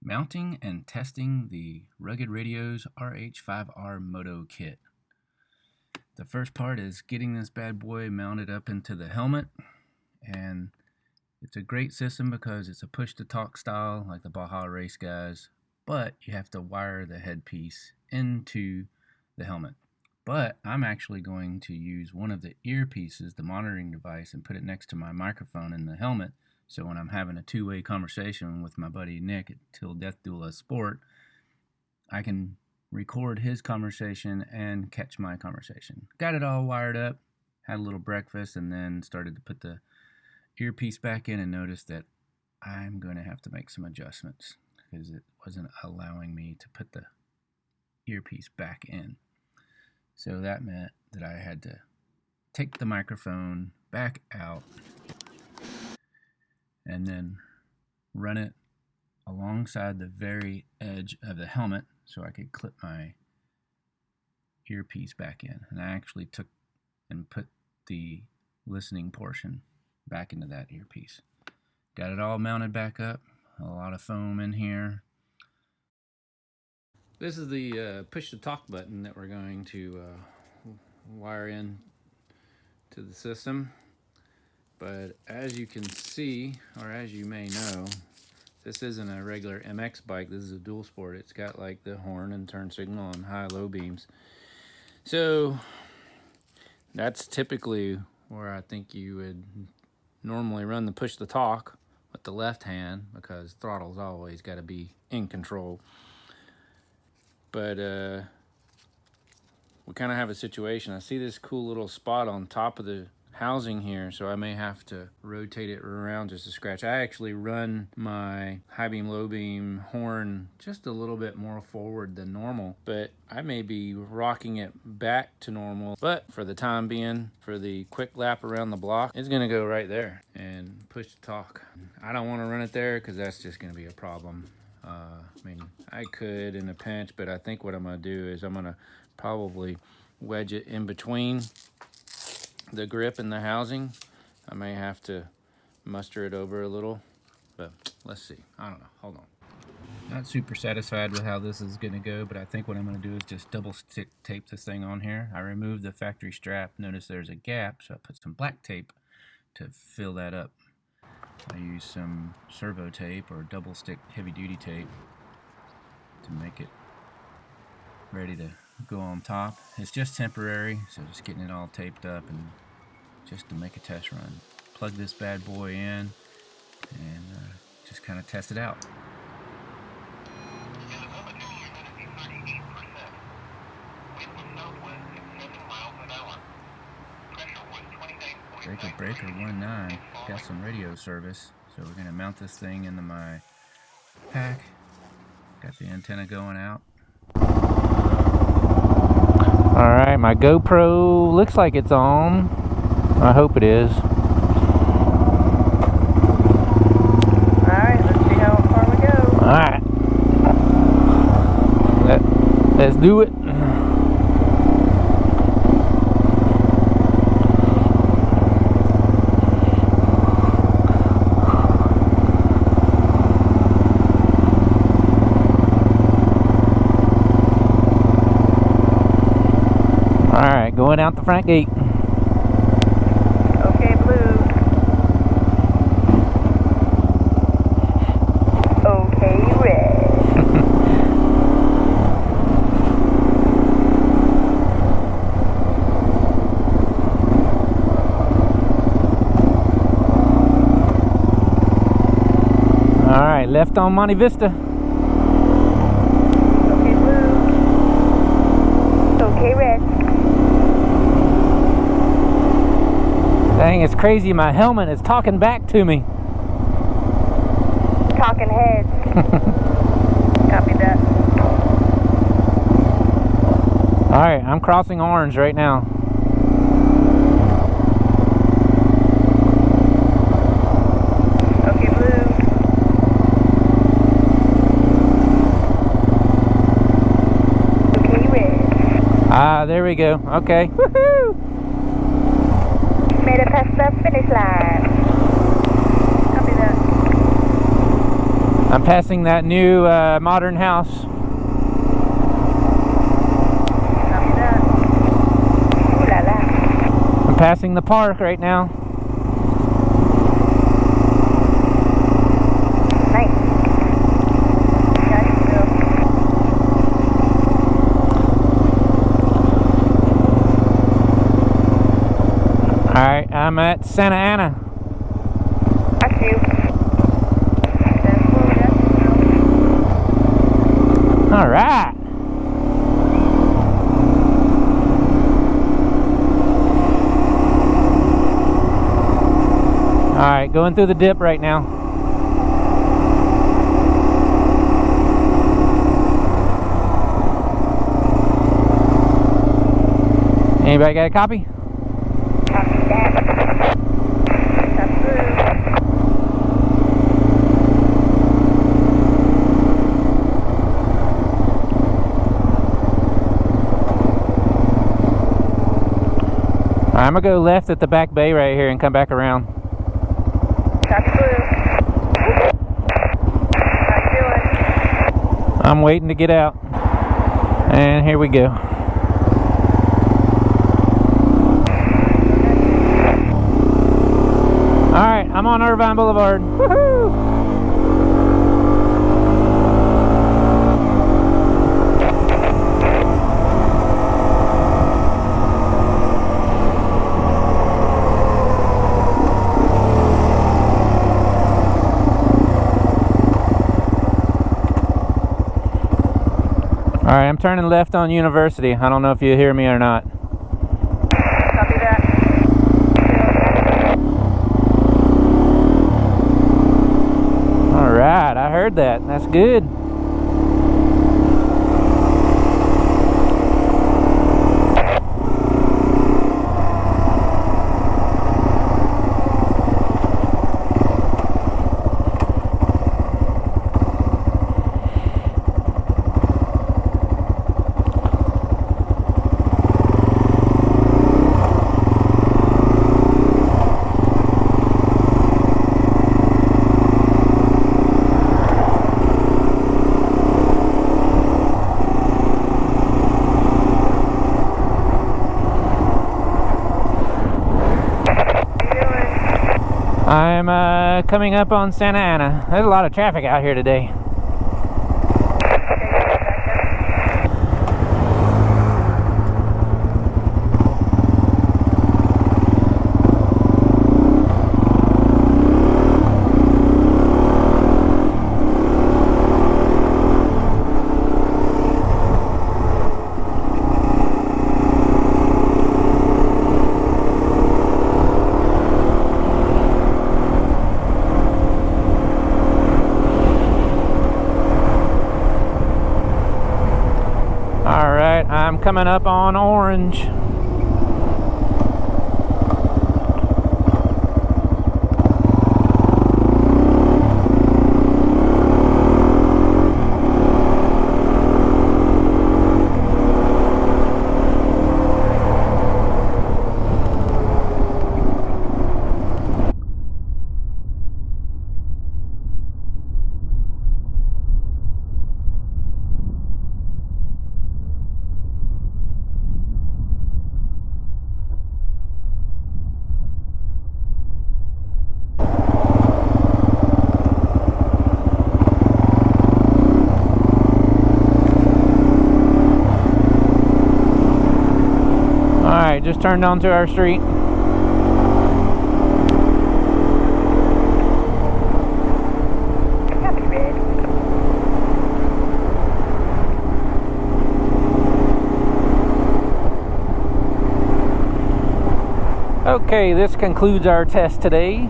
Mounting and testing the Rugged Radio's RH-5R Moto kit. The first part is getting this bad boy mounted up into the helmet, and it's a great system because it's a push-to-talk style like the Baja race guys, but you have to wire the headpiece into the helmet. But I'm actually going to use one of the earpieces, the monitoring device, and put it next to my microphone in the helmet. So when I'm having a two-way conversation with my buddy Nick at Till Death Do Us Sport, I can record his conversation and catch my conversation. Got it all wired up, had a little breakfast, and then started to put the earpiece back in and noticed that I'm going to have to make some adjustments because it wasn't allowing me to put the earpiece back in. So that meant that I had to take the microphone back out and then run it alongside the very edge of the helmet so I could clip my earpiece back in. And I actually took and put the listening portion back into that earpiece. Got it all mounted back up, a lot of foam in here. This is the push to talk button that we're going to wire in to the system. But as you can see, or as you may know, this isn't a regular MX bike. This is a dual sport. It's got like the horn and turn signal and high-low beams. So that's typically where I think you would normally run the push to talk with the left hand, because throttle's always got to be in control. But we kind of have a situation. I see this cool little spot on top of the housing here, so I may have to rotate it around just a scratch. I actually run my high beam, low beam horn just a little bit more forward than normal, but I may be rocking it back to normal. But for the time being, for the quick lap around the block, it's gonna go right there and push to talk. I don't want to run it there because that's just gonna be a problem. I mean, I could in a pinch, but I think what I'm gonna do is I'm gonna probably wedge it in between the grip and the housing. I may have to muster it over a little, but let's see. I don't know. Hold on. Not super satisfied with how this is going to go, but I think what I'm going to do is just double stick tape this thing on here. I removed the factory strap. Notice there's a gap, so I put some black tape to fill that up. I use some servo tape or double stick heavy duty tape to make it ready to go on top. It's just temporary, so just getting it all taped up and just to make a test run. Plug this bad boy in and just kind of test it out. Breaker 19 got some radio service, so we're gonna mount this thing into my pack. Got the antenna going out. Alright, my GoPro looks like it's on. I hope it is. Alright, let's see how far we go. Alright. Let's do it. Alright, going out the front gate. Okay, blue. Okay, red. Alright, left on Monte Vista. Okay, blue. Okay, red. Dang, it's crazy. My helmet is talking back to me. Talking heads. Copy that. Alright, I'm crossing orange right now. Okay, blue. Okay, red. Ah, there we go. Okay. Woohoo! Made it past the finish line. Copy that. I'm passing that new modern house. Copy that. Ooh la la. I'm passing the park right now. Nice. Got it, Bill. Alright, I'm at Santa Ana. I see you. That's cool, that's cool. Alright. Alright, going through the dip right now. Anybody got a copy? Copy that. That's good. I'm gonna go left at the back bay right here and come back around. That's good. How you doing? I'm waiting to get out. And here we go. Alright, I'm on Irvine Boulevard. Woohoo! Alright, I'm turning left on University. I don't know if you hear me or not. Copy that. Alright, I heard that. That's good. I'm coming up on Santa Ana. There's a lot of traffic out here today. Alright, I'm coming up on Orange. Alright, just turned onto our street. Copy, Red. Okay, this concludes our test today.